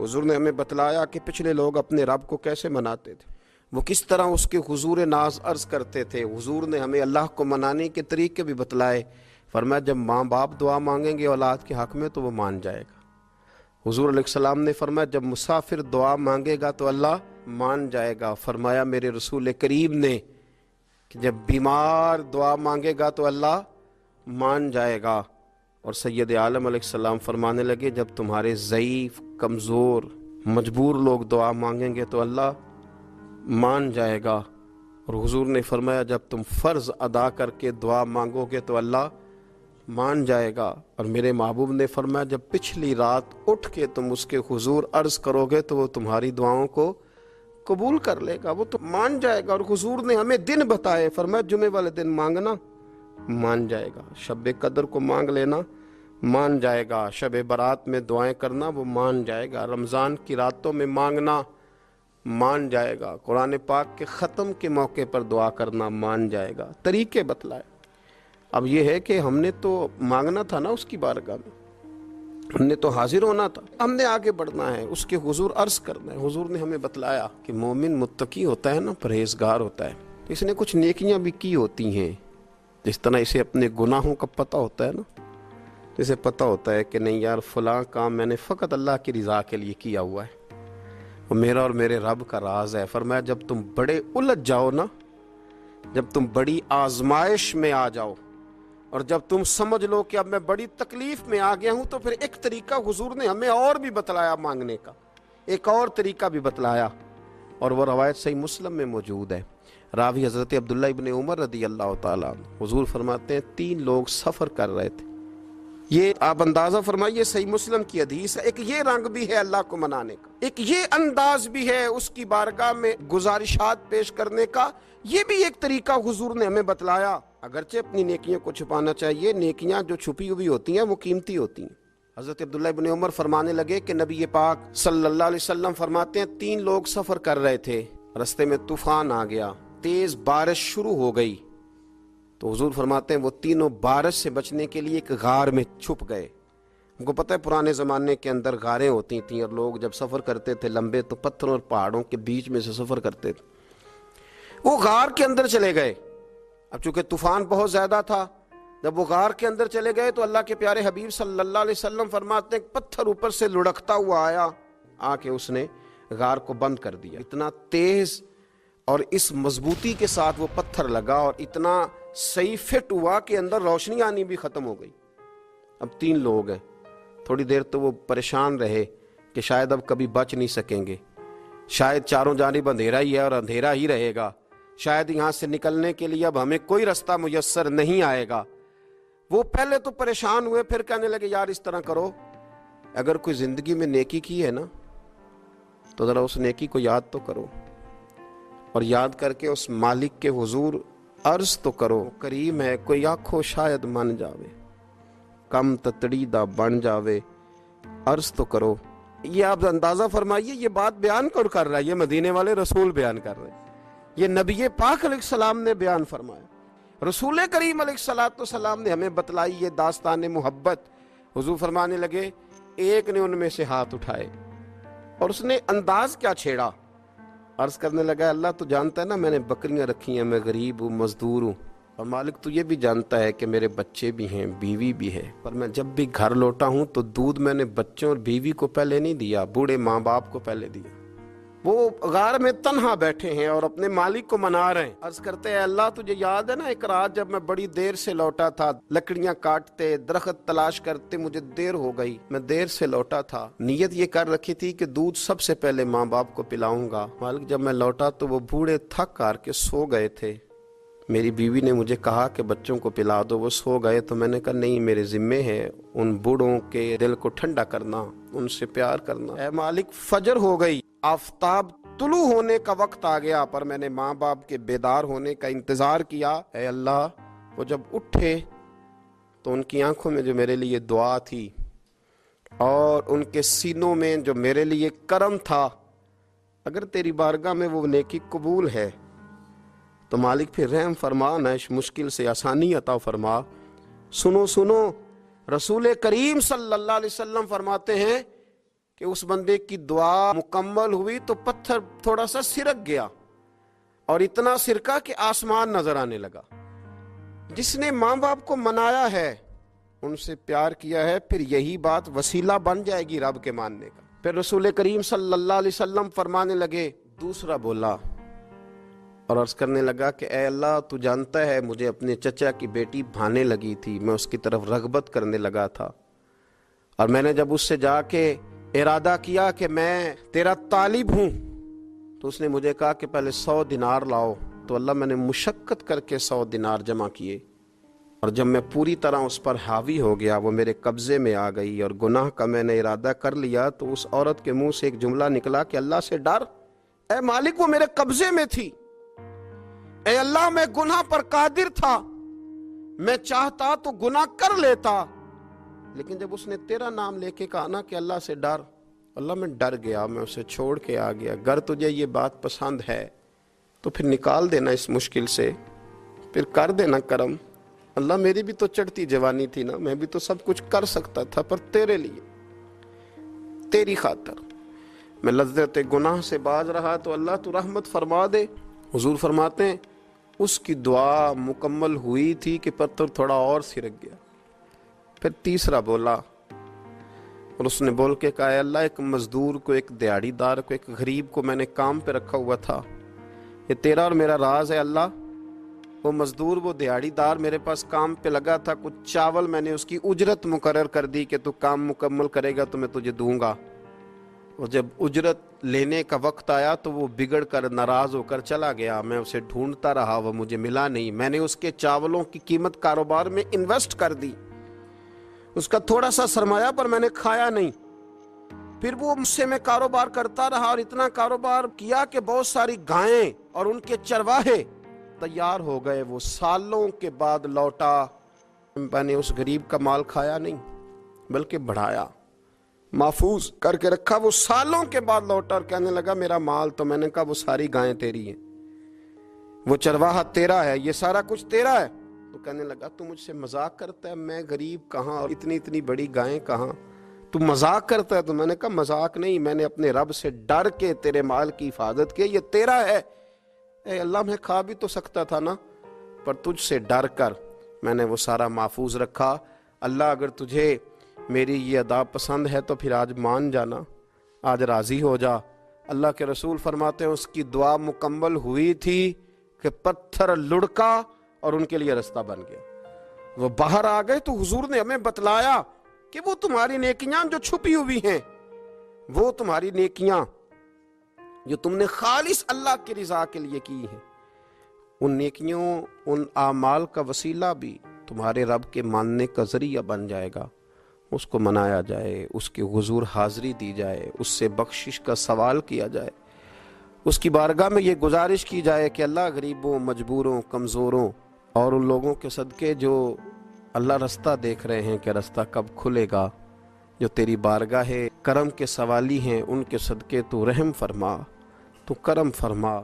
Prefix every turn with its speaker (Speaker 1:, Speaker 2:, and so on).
Speaker 1: हुजूर ने हमें बतलाया कि पिछले लोग अपने रब को कैसे मनाते थे, वो किस तरह उसके हुजूर नाज अर्ज करते थे। हुजूर ने हमें अल्लाह को मनाने के तरीके भी बतलाए। फरमाया जब माँ बाप दुआ मांगेंगे औलाद के हक में तो वो मान जाएगा। हुजूर अलैहिस्सलाम ने फरमाया जब मुसाफिर दुआ मांगेगा तो अल्लाह मान जाएगा। फरमाया मेरे रसूल करीम ने कि जब बीमार दुआ मांगेगा तो अल्लाह मान जाएगा। और सैयद आलम अलैहिस्सलाम फरमाने लगे जब तुम्हारे ज़ईफ़, कमज़ोर, मजबूर लोग दुआ मांगेंगे तो अल्लाह मान जाएगा। और हुजूर ने फरमाया जब तुम फ़र्ज़ अदा करके दुआ मांगोगे तो अल्लाह मान जाएगा। और मेरे महबूब ने फरमाया जब पिछली रात उठ के तुम उसके हुजूर अर्ज़ करोगे तो वो तुम्हारी दुआओं को कबूल कर लेगा, वो तो मान जाएगा। और हुजूर ने हमें दिन बताए, फरमाया जुमे वाले दिन मांगना मान जाएगा, शब कदर को मांग लेना मान जाएगा, शब बारात में दुआएं करना वो मान जाएगा, रमज़ान की रातों में मांगना मान जाएगा, कुरान पाक के ख़त्म के मौके पर दुआ करना मान जाएगा। तरीके बतलाए। अब ये है कि हमने तो मांगना था ना उसकी बारगाह में, हमने तो हाजिर होना था, हमने आगे बढ़ना है, उसके हुजूर अर्ज़ करना है। हुजूर ने हमें बतलाया कि मोमिन मुत्तकी होता है ना, परहेजगार होता है, तो इसने कुछ नेकियां भी की होती हैं। जिस तरह इसे अपने गुनाहों का पता होता है ना, जैसे पता होता है कि नहीं यार फलां काम मैंने फ़कत अल्लाह की रज़ा के लिए किया हुआ है, वो मेरा और मेरे रब का राज है। फरमाया जब तुम बड़े उलझ जाओ ना, जब तुम बड़ी आजमाइश में आ जाओ और जब तुम समझ लो कि अब मैं बड़ी तकलीफ में आ गया हूं, तो फिर एक तरीका हुजूर ने हमें और भी बतलाया मांगने का, एक और तरीका भी बतलाया। और वो रवायत सही मुस्लिम में मौजूद है। रावी हज़रत अब्दुल्ला इब्न उमर रदी अल्लाह ताला अन्हु, हुजूर फरमाते हैं 3 लोग सफ़र कर रहे थे। ये आप अंदाज़ा फरमाइए, सही मुस्लिम की हदीस है। एक ये रंग भी है अल्लाह को मनाने का, एक ये अंदाज भी है उसकी बारगाह में गुजारिशात पेश करने का, ये भी एक तरीका हुजूर ने हमें बतलाया। अगरचे अपनी नेकियों को छुपाना चाहिए, नेकियां जो छुपी हुई होती हैं वो कीमती होती हैं। हज़रत अब्दुल्ला इब्न उमर फरमाने लगे कि नबी पाक सल्लल्लाहु अलैहि वसल्लम फरमाते हैं 3 लोग सफ़र कर रहे थे, रस्ते में तूफान आ गया, तेज़ बारिश शुरू हो गई, तो हुजूर फरमाते हैं वो तीनों बारिश से बचने के लिए एक गार में छुप गए। हमको पता है पुराने ज़माने के अंदर गारें होती थी और लोग जब सफ़र करते थे लंबे तो पत्थरों और पहाड़ों के बीच में से सफ़र करते थे। वो गार के अंदर चले गए। अब चूंकि तूफान बहुत ज़्यादा था, जब वो गार के अंदर चले गए तो अल्लाह के प्यारे हबीब सल्लल्लाहु अलैहि वसल्लम फरमाते हैं पत्थर ऊपर से लुढ़कता हुआ आया, आके उसने गार को बंद कर दिया। इतना तेज़ और इस मजबूती के साथ वो पत्थर लगा और इतना सही फिट हुआ कि अंदर रोशनी आनी भी ख़त्म हो गई। अब 3 लोग हैं। थोड़ी देर तो वो परेशान रहे कि शायद अब कभी बच नहीं सकेंगे, शायद चारों जानिब अंधेरा ही है और अंधेरा ही रहेगा, शायद यहाँ से निकलने के लिए अब हमें कोई रास्ता मुयस्सर नहीं आएगा। वो पहले तो परेशान हुए, फिर कहने लगे यार इस तरह करो, अगर कोई ज़िंदगी में नेकी की है ना तो ज़रा उस नेकी को याद तो करो, और याद करके उस मालिक के हुजूर अर्ज तो करो, करीम है कोई आखो शायद मन जावे, कम ततड़ी दा बन जावे, अर्ज तो करो। ये आप अंदाज़ा फरमाइए, ये बात बयान कौन कर रहा है? ये मदीने वाले रसूल बयान कर रहे हैं, ये नबी पाक अलैहिस्सलाम ने बयान फरमाया। रसूल करीम अलैहिस्सलाम ने हमें बतलाई ये दास्तान मोहब्बत। हुजूर फरमाने लगे, एक ने उनमें से हाथ उठाए और उसने अंदाज क्या छेड़ा, अर्ज करने लगा अल्लाह तो जानता है ना मैंने बकरियां रखी हैं, मैं गरीब हूँ, मजदूर हूँ, और मालिक तो ये भी जानता है कि मेरे बच्चे भी हैं, बीवी भी है, पर मैं जब भी घर लौटा हूँ तो दूध मैंने बच्चों और बीवी को पहले नहीं दिया, बूढ़े माँ बाप को पहले दिया। वो गार में तन्हा बैठे हैं और अपने मालिक को मना रहे हैं। अर्ज करते हैं अल्लाह तुझे याद है ना एक रात जब मैं बड़ी देर से लौटा था, लकड़ियां काटते, दरख्त तलाश करते, मुझे देर हो गई, मैं देर से लौटा था, नीयत ये कर रखी थी कि दूध सबसे पहले माँ बाप को पिलाऊंगा। मालिक जब मैं लौटा तो वो बूढ़े थक हार के सो गए थे, मेरी बीवी ने मुझे कहा कि बच्चों को पिला दो, वो सो गए, तो मैंने कहा नहीं मेरे जिम्मे है उन बूढ़ों के दिल को ठंडा करना, उनसे प्यार करना। ऐ मालिक फजर हो गई, आफताब तुलू होने का वक्त आ गया, पर मैंने माँ बाप के बेदार होने का इंतजार किया। ऐ अल्लाह, वो जब उठे तो उनकी आंखों में जो मेरे लिए दुआ थी और उनके सीनों में जो मेरे लिए करम था, अगर तेरी बारगाह में वो नेकी कबूल है तो मालिक फिर रहम फरमा, न इस मुश्किल से आसानी अता फरमा। सुनो सुनो, रसूल करीम सल्लल्लाहु अलैहि वसल्लम फरमाते हैं کہ اس بندے کی دعا مکمل ہوئی تو پتھر تھوڑا سا سرک گیا اور اتنا سرکا کہ آسمان نظر آنے لگا۔ جس نے ماں باپ کو منایا ہے، ان سے پیار کیا ہے، پھر یہی بات وسیلہ بن جائے گی رب کے ماننے کا۔ پھر رسول کریم صلی اللہ علیہ وسلم فرمانے لگے، دوسرا بولا اور عرض کرنے لگا کہ اے اللہ، تو جانتا ہے مجھے اپنے چچا کی بیٹی بھانے لگی تھی، میں اس کی طرف رغبت کرنے لگا تھا، اور میں نے جب اس سے جا کے ارادہ کیا کہ میں تیرا طالب ہوں تو اس نے مجھے کہا کہ پہلے 100 دینار لاؤ، تو اللہ میں نے مشقت کر کے 100 دینار جمع کیے، اور جب میں پوری طرح اس پر حاوی ہو گیا، وہ میرے قبضے میں آ گئی اور گناہ کا میں نے ارادہ کر لیا، تو اس عورت کے منہ سے ایک جملہ نکلا کہ اللہ سے ڈر، اے مالک وہ میرے قبضے میں تھی، اے اللہ میں گناہ پر قادر تھا، میں چاہتا تو گناہ کر لیتا، لیکن جب اس نے تیرا نام لے کے کہا نا کہ اللہ سے ڈر، اللہ میں ڈر گیا، میں اسے چھوڑ کے آ گیا۔ اگر تجھے یہ بات پسند ہے تو پھر نکال دینا اس مشکل سے، پھر کر دینا کرم۔ اللہ میری بھی تو چڑھتی جوانی تھی نا، میں بھی تو سب کچھ کر سکتا تھا، پر تیرے لیے، تیری خاطر میں لذت گناہ سے باز رہا، تو اللہ تو رحمت فرما دے۔ حضور فرماتے ہیں اس کی دعا مکمل ہوئی تھی کہ پتھر تھوڑا اور سرک گیا۔ پھر تیسرا بولا اور اس نے بول کے کہا، اے اللہ، ایک مزدور کو، ایک دیہڑی دار کو، ایک غریب کو میں نے کام پہ رکھا ہوا تھا، یہ تیرا اور میرا راز ہے اللہ۔ وہ مزدور، وہ دیہڑی دار میرے پاس کام پہ لگا تھا، کچھ چاول میں نے اس کی اجرت مقرر کر دی کہ تو کام مکمل کرے گا تو میں تجھے دوں گا، اور جب اجرت لینے کا وقت آیا تو وہ بگڑ کر ناراض ہو کر چلا گیا، میں اسے ڈھونڈتا رہا، وہ مجھے ملا نہیں، میں نے اس کے چاولوں کی قیمت کاروبار میں انویسٹ کر دی، اس کا تھوڑا سا سرمایہ پر میں نے کھایا نہیں، پھر وہ مجھ سے میں کاروبار کرتا رہا اور اتنا کاروبار کیا کہ بہت ساری گائیں اور ان کے چرواہے تیار ہو گئے، وہ سالوں کے بعد لوٹا، میں نے اس غریب کا مال کھایا نہیں بلکہ بڑھایا، محفوظ کر کے رکھا، وہ سالوں کے بعد لوٹا اور کہنے لگا میرا مال، تو میں نے کہا وہ ساری گائیں تیری ہیں، وہ چرواہا تیرا ہے، یہ سارا کچھ تیرا ہے، تو کہنے لگا تو مجھ سے مذاق کرتا ہے، میں غریب کہاں اور اتنی بڑی گائیں کہاں، تو مذاق کرتا ہے؟ تو میں نے کہا مذاق نہیں، میں نے اپنے رب سے ڈر کے تیرے مال کی حفاظت کی، یہ تیرا ہے۔ اے اللہ، میں کھا بھی تو سکتا تھا نا، پر تجھ سے ڈر کر میں نے وہ سارا محفوظ رکھا۔ اللہ اگر تجھے میری یہ ادا پسند ہے تو پھر آج مان جانا، آج راضی ہو جا۔ اللہ کے رسول فرماتے ہیں اس کی دعا مکمل ہوئی تھی کہ پتھر لڑکا اور ان کے لیے رستہ بن گیا، وہ باہر آ گئے، تو حضور نے ہمیں بتلایا کہ وہ تمہاری نیکیاں جو چھپی ہوئی ہیں، وہ تمہاری نیکیاں جو تم نے خالص اللہ کی رضا کے لیے کی ہیں، ان نیکیوں، ان اعمال کا وسیلہ بھی تمہارے رب کے ماننے کا ذریعہ بن جائے گا، اس کو منایا جائے، اس کے حضور حاضری دی جائے، اس سے بخشش کا سوال کیا جائے، اس کی بارگاہ میں یہ گزارش کی جائے کہ اللہ غریبوں، مجبوروں، کمزوروں اور ان لوگوں کے صدقے جو اللہ رستہ دیکھ رہے ہیں کہ رستہ کب کھلے گا، جو تیری بارگاہ کرم کے سوالی ہیں، ان کے صدقے تو رحم فرما، تو کرم فرما۔